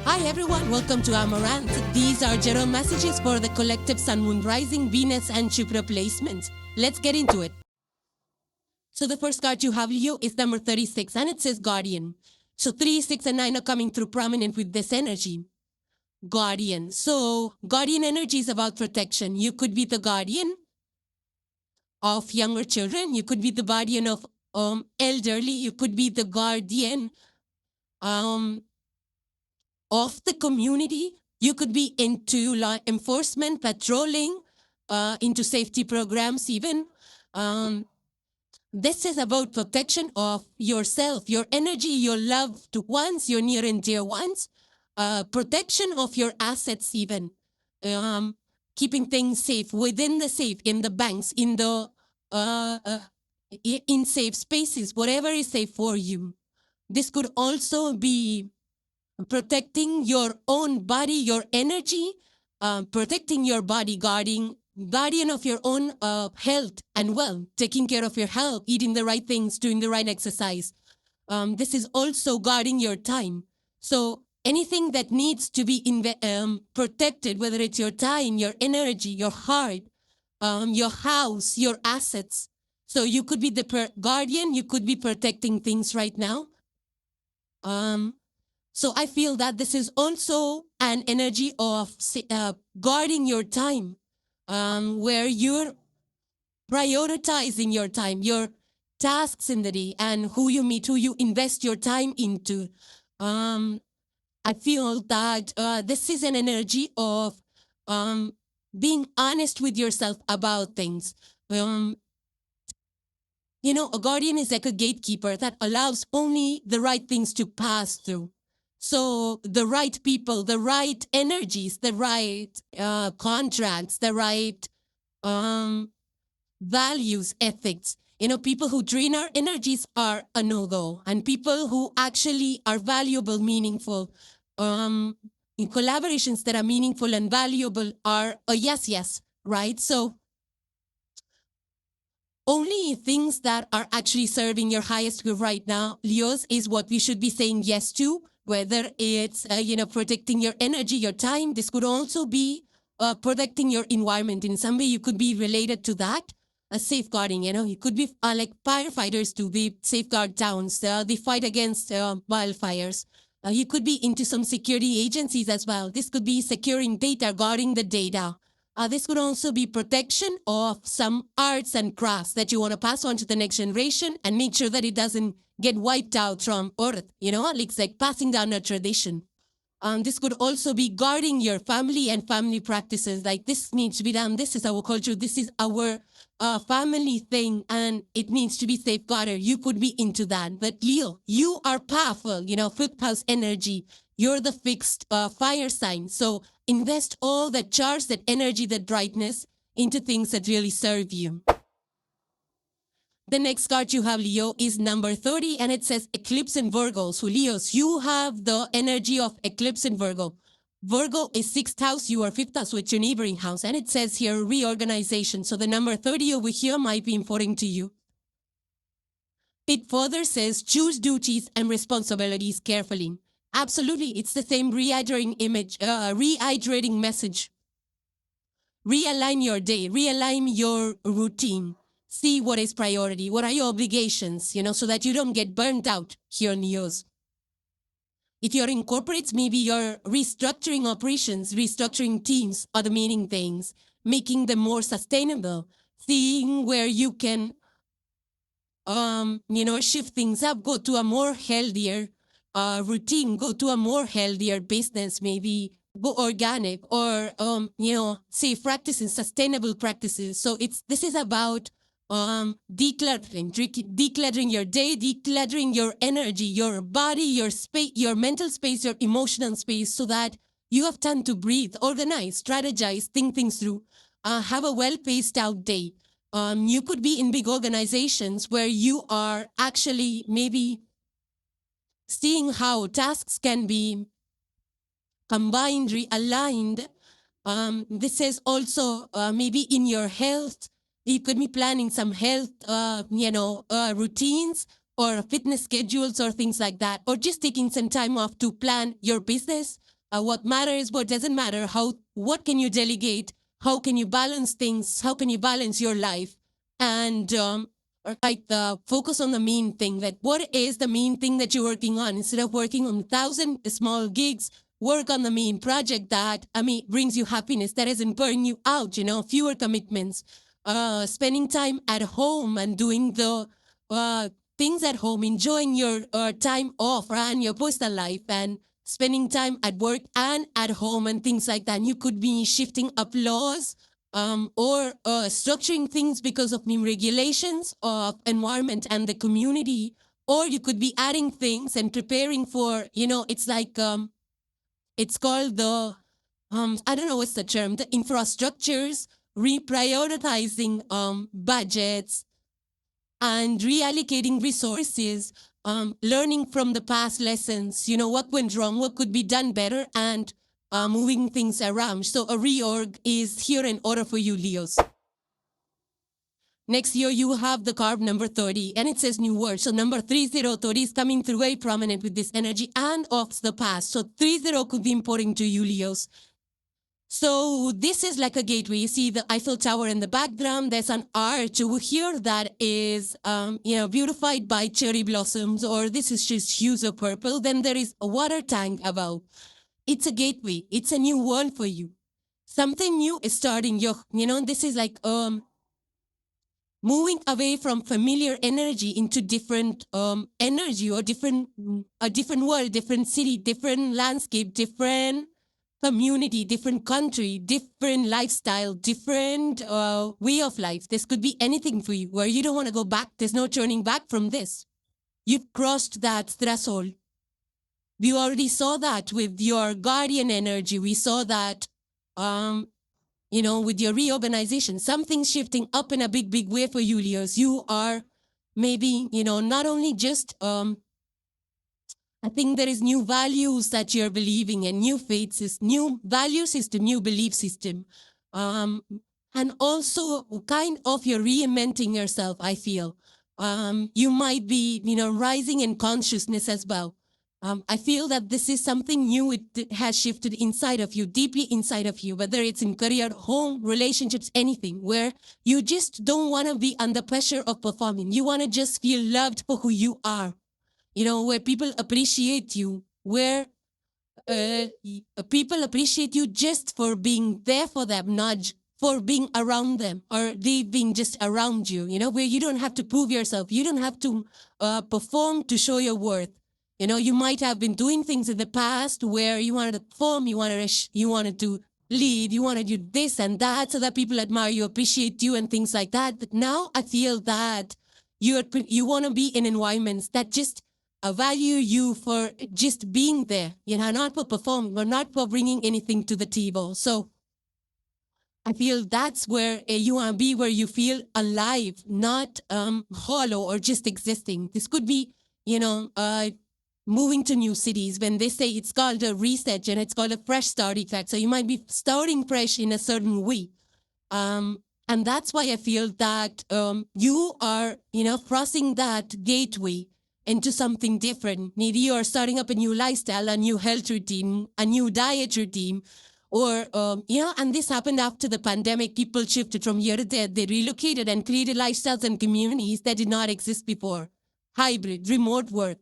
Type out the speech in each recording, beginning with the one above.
Hi everyone, welcome to Amaranth. These are general messages for the collective Sun, Moon, Rising, Venus and Jupiter placements. Let's get into it. So the first card you have, Leo, is number 36 and it says Guardian. So 3, 6 and 9 are coming through prominent with this energy. Guardian. So Guardian energy is about protection. You could be the guardian of younger children. You could be the guardian of elderly. You could be the guardian of the community. You could be into law enforcement, patrolling, into safety programs even. This is about protection of yourself, your energy, your loved ones, your near and dear ones, protection of your assets even, keeping things safe within the safe, in the banks, in the in safe spaces, whatever is safe for you. This could also be protecting your own body, your energy, protecting your body, guardian of your own health and wealth, taking care of your health, eating the right things, doing the right exercise. This is also guarding your time. So anything that needs to be protected, whether it's your time, your energy, your heart, your house, your assets. So you could be the guardian, you could be protecting things right now. So I feel that this is also an energy of guarding your time, where you're prioritizing your time, your tasks in the day, and who you meet, who you invest your time into. I feel that this is an energy of being honest with yourself about things. You know, a guardian is like a gatekeeper that allows only the right things to pass through. So the right people, the right energies, the right contracts, the right values, ethics. You know, people who drain our energies are a no-go. And people who actually are valuable, meaningful, in collaborations that are meaningful and valuable are a yes, right? So only things that are actually serving your highest good right now, Leos, is what we should be saying yes to, whether it's, protecting your energy, your time. This could also be protecting your environment. In some way, you could be related to that. Safeguarding, it could be like firefighters do. They safeguard towns. They fight against wildfires. You could be into some security agencies as well. This could be securing data, guarding the data. This could also be protection of some arts and crafts that you want to pass on to the next generation and make sure that it doesn't get wiped out from earth, it's like passing down a tradition. This could also be guarding your family and family practices, like this needs to be done, this is our culture, this is our family thing, and it needs to be safeguarded. You could be into that. But Leo, you are powerful, fifth house energy. You're the fixed fire sign. So invest all that charge, that energy, that brightness into things that really serve you. The next card you have, Leo, is number 30, and it says Eclipse in Virgo. So Leos, you have the energy of Eclipse in Virgo. Virgo is 6th house, you are 5th house, with your neighboring house. And it says here, reorganization. So the number 30 over here might be important to you. It further says, choose duties and responsibilities carefully. Absolutely, it's the same reiterating image, reiterating message. Realign your day, realign your routine. See what is priority, what are your obligations, so that you don't get burnt out here, Leos. If you're in corporates, maybe you're restructuring operations, restructuring teams, automating things, making them more sustainable, seeing where you can, shift things up, go to a more healthier routine, go to a more healthier business, maybe go organic or, safe practices, sustainable practices. So this is about decluttering your day, decluttering your energy, your body, your space, your mental space, your emotional space, so that you have time to breathe, organize, strategize, think things through, have a well-paced out day. You could be in big organizations where you are actually maybe seeing how tasks can be combined, realigned. This is also maybe in your health. You could be planning some health, routines or fitness schedules or things like that, or just taking some time off to plan your business, what matters, what doesn't matter, what can you delegate, how can you balance things, how can you balance your life, and or like the focus on the main thing. That what is the main thing that you're working on? Instead of working on 1,000 small gigs, work on the main project that brings you happiness, that isn't burning you out. Fewer commitments, spending time at home and doing the things at home, enjoying your time off and your personal life, and spending time at work and at home and things like that. And you could be shifting up laws or structuring things because of new regulations of environment and the community, or you could be adding things and preparing for, it's like, it's called the, I don't know what's the term, the infrastructures, reprioritizing budgets, and reallocating resources, learning from the past lessons, what went wrong, what could be done better, and moving things around. So a reorg is here in order for you, Leos. Next year, you have the card number 30, and it says new word. So number 3030 is coming through very prominent with this energy and of the past. So 30 could be important to you, Leos. So this is like a gateway. You see the Eiffel Tower in the background. There's an arch over here that is, beautified by cherry blossoms, or this is just hues of purple. Then there is a water tank above. It's a gateway. It's a new world for you. Something new is starting. This is like moving away from familiar energy into different energy, or a different world, different city, different landscape, different community, different country, different lifestyle, different way of life. This could be anything for you where you don't want to go back. There's no turning back from this. You've crossed that threshold. We already saw that with your guardian energy. We saw that, with your reorganization. Something's shifting up in a big, big way for you, Leos. You are maybe, not only just I think there is new values that you're believing in, new faiths, is new value system, new belief system. And also kind of you're reinventing yourself, I feel. You might be, rising in consciousness as well. I feel that this is something new. It has shifted inside of you, deeply inside of you, whether it's in career, home, relationships, anything, where you just don't want to be under pressure of performing. You want to just feel loved for who you are. Where people appreciate you, where people appreciate you just for being there for them, not for being around them, or they being just around you, where you don't have to prove yourself. You don't have to perform to show your worth. You might have been doing things in the past where you wanted to perform, you wanted to lead, you wanted to do this and that so that people admire you, appreciate you and things like that. But now I feel that you want to be in environments that just value you for just being there, not for performing or not for bringing anything to the table. So I feel that's where you want to be, where you feel alive, not hollow or just existing. This could be, moving to new cities. When they say it's called a reset and it's called a fresh start effect. So you might be starting fresh in a certain way. And that's why I feel that you are, crossing that gateway into something different. Maybe you are starting up a new lifestyle, a new health routine, a new diet routine, or, and this happened after the pandemic. People shifted from here to there. They relocated and created lifestyles and communities that did not exist before. Hybrid, remote work,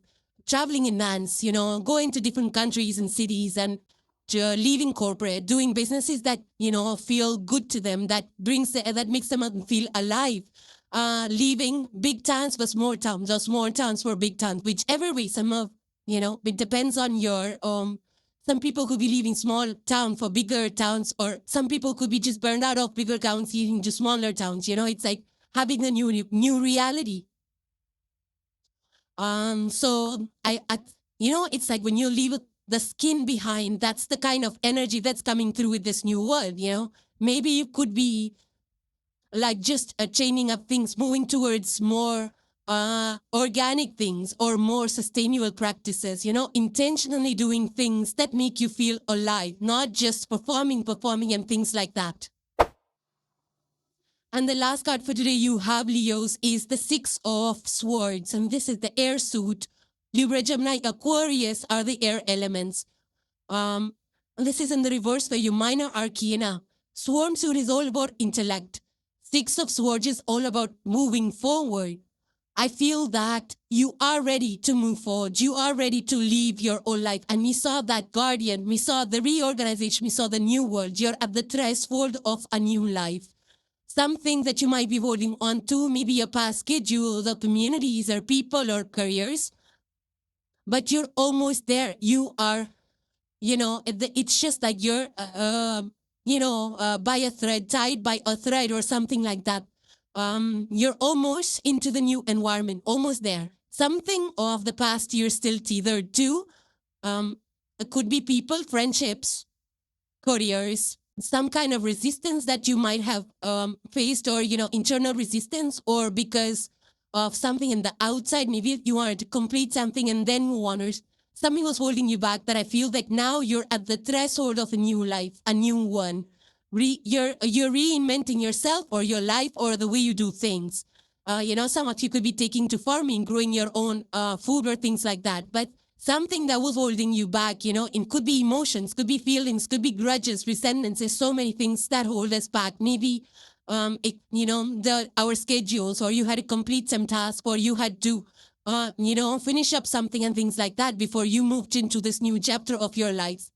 traveling in vans, going to different countries and cities, and leaving corporate, doing businesses that, feel good to them, that makes them feel alive. Leaving big towns for small towns, or small towns for big towns, whichever way. It depends on your, some people could be leaving small town for bigger towns, or some people could be just burned out of bigger towns, leaving to smaller towns. It's like having a new reality. So it's like when you leave the skin behind, that's the kind of energy that's coming through with this new world. Maybe you could be like just chaining up things, moving towards more organic things or more sustainable practices, intentionally doing things that make you feel alive, not just performing and things like that. And the last card for today you have, Leos, is the Six of Swords. And this is the air suit. Libra, Gemini, Aquarius are the air elements. This is in the reverse for your minor arcana. Swarm suit is all about intellect. Six of Swords is all about moving forward. I feel that you are ready to move forward. You are ready to live your old life. And we saw that guardian. We saw the reorganization. We saw the new world. You're at the threshold of a new life. Something that you might be holding on to, maybe your past schedules or communities or people or careers. But you're almost there. You are, it's just like you're, by a thread, tied by a thread or something like that. You're almost into the new environment, almost there. Something of the past you're still tethered to. It could be people, friendships, careers, some kind of resistance that you might have faced, or internal resistance, or because of something in the outside. Maybe you wanted to complete something and then move on, or something was holding you back. That I feel that now you're at the threshold of a new life, a new one. You're reinventing yourself or your life or the way you do things. Some of you could be taking to farming, growing your own food or things like that. But something that was holding you back, it could be emotions, could be feelings, could be grudges, resentments. There's so many things that hold us back. Maybe, our schedules, or you had to complete some task, or you had to, finish up something and things like that before you moved into this new chapter of your life.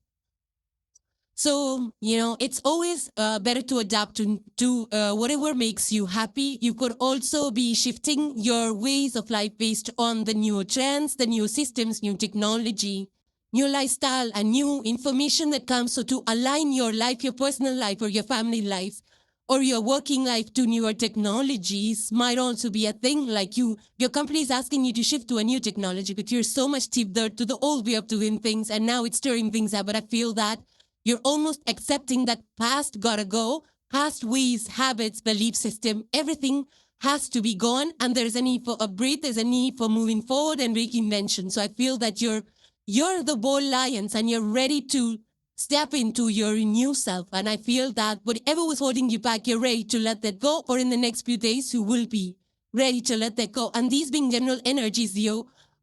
So, it's always better to adapt to whatever makes you happy. You could also be shifting your ways of life based on the new trends, the new systems, new technology, new lifestyle, and new information that comes. So to align your life, your personal life or your family life or your working life to newer technologies might also be a thing. Like your company is asking you to shift to a new technology, but you're so much tethered to the old way of doing things, and now it's stirring things up. But I feel that you're almost accepting that past gotta go, past ways, habits, belief system, everything has to be gone, and there's a need for a breath, there's a need for moving forward and reinvention. So I feel that you're the bold lions, and you're ready to step into your new self. And I feel that whatever was holding you back, you're ready to let that go, or in the next few days, you will be ready to let that go. And these being general energies,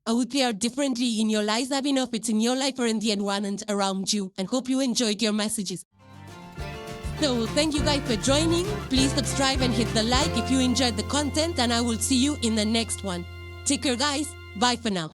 would play out differently in your lives. Let me know if it's in your life or in the environment around you, and hope you enjoyed your messages. So thank you guys for joining. Please subscribe and hit the like if you enjoyed the content, and I will see you in the next one. Take care, guys. Bye for now.